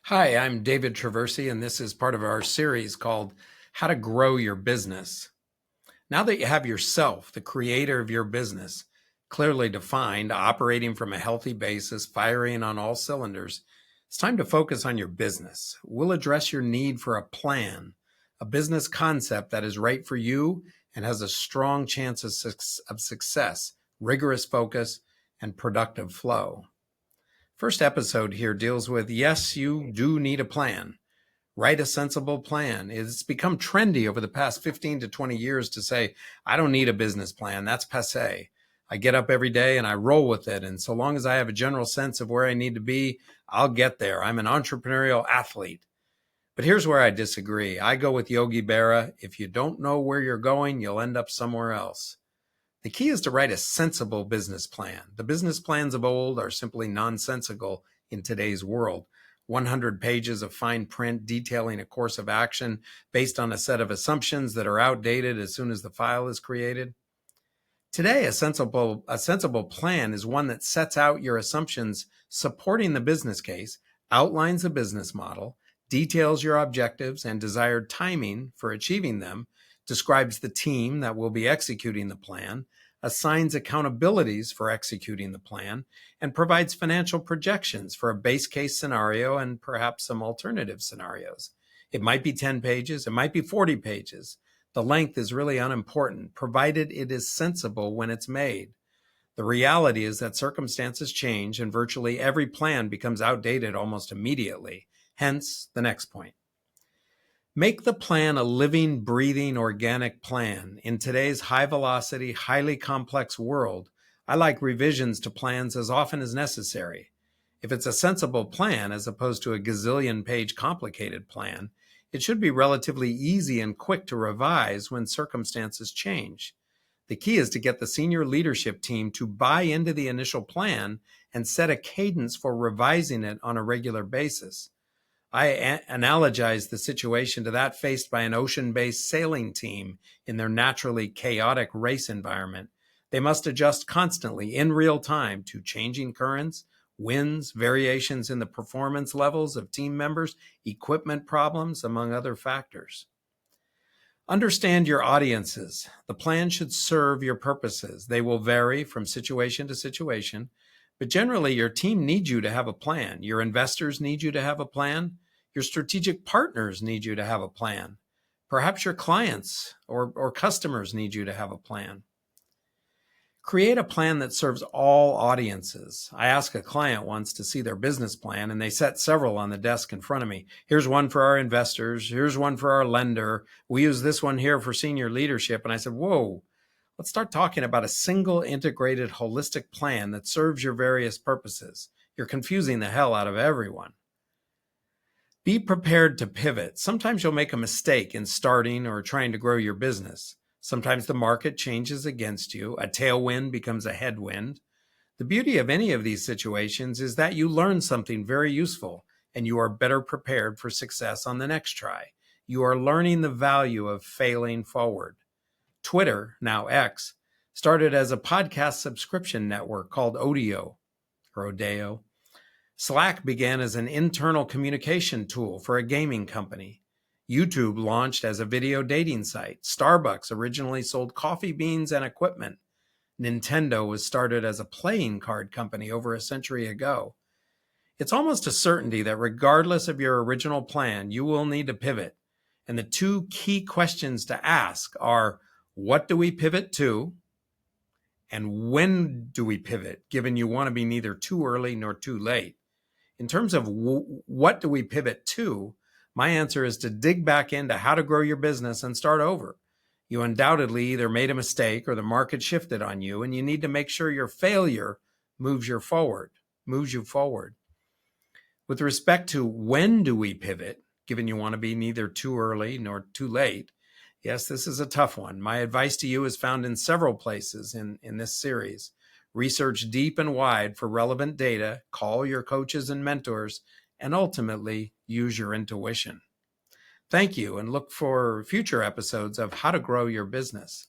Hi, I'm David Traversi, and this is part of our series called How to Grow Your Business. Now that you have yourself, the creator of your business, clearly defined, operating from a healthy basis, firing on all cylinders, it's time to focus on your business. We'll address your need for a plan, a business concept that is right for you and has a strong chance of success, rigorous focus, and productive flow. First episode here deals with yes, you do need a plan. Write a sensible plan. It's become trendy over the past 15 to 20 years to say, I don't need a business plan. That's passe. I get up every day and I roll with it. And so long as I have a general sense of where I need to be, I'll get there. I'm an entrepreneurial athlete. But here's where I disagree. I go with Yogi Berra. If you don't know where you're going, you'll end up somewhere else. The key is to write a sensible business plan. The business plans of old are simply nonsensical in today's world. 100 pages of fine print detailing a course of action based on a set of assumptions that are outdated as soon as the file is created. Today, a sensible plan is one that sets out your assumptions supporting the business case, outlines a business model, details your objectives and desired timing for achieving them, describes the team that will be executing the plan, assigns accountabilities for executing the plan, and provides financial projections for a base case scenario and perhaps some alternative scenarios. It might be 10 pages, it might be 40 pages. The length is really unimportant, provided it is sensible when it's made. The reality is that circumstances change and virtually every plan becomes outdated almost immediately. Hence, the next point. Make the plan a living, breathing, organic plan. In today's high-velocity, highly complex world, I like revisions to plans as often as necessary. If it's a sensible plan, as opposed to a gazillion-page complicated plan, it should be relatively easy and quick to revise when circumstances change. The key is to get the senior leadership team to buy into the initial plan and set a cadence for revising it on a regular basis. I analogize the situation to that faced by an ocean-based sailing team in their naturally chaotic race environment. They must adjust constantly in real time to changing currents, winds, variations in the performance levels of team members, equipment problems, among other factors. Understand your audiences. The plan should serve your purposes. They will vary from situation to situation, but generally your team needs you to have a plan. Your investors need you to have a plan. Your strategic partners need you to have a plan. Perhaps your clients or customers need you to have a plan. Create a plan that serves all audiences. I asked a client once to see their business plan, and they set several on the desk in front of me. Here's one for our investors. Here's one for our lender. We use this one here for senior leadership. And I said, whoa, let's start talking about a single integrated holistic plan that serves your various purposes. You're confusing the hell out of everyone. Be prepared to pivot. Sometimes you'll make a mistake in starting or trying to grow your business. Sometimes the market changes against you. A tailwind becomes a headwind. The beauty of any of these situations is that you learn something very useful and you are better prepared for success on the next try. You are learning the value of failing forward. Twitter, now X, started as a podcast subscription network called Odeo or Odeo. Slack began as an internal communication tool for a gaming company. YouTube launched as a video dating site. Starbucks originally sold coffee beans and equipment. Nintendo was started as a playing card company over a century ago. It's almost a certainty that regardless of your original plan, you will need to pivot. And the two key questions to ask are, what do we pivot to? And when do we pivot, given you want to be neither too early nor too late? In terms of what do we pivot to, my answer is to dig back into how to grow your business and start over. You undoubtedly either made a mistake or the market shifted on you, and you need to make sure your failure moves you forward. With respect to when do we pivot, given you want to be neither too early nor too late, yes, this is a tough one. My advice to you is found in several places in this series. Research deep and wide for relevant data, call your coaches and mentors, and ultimately use your intuition. Thank you, and look for future episodes of How to Grow Your Business.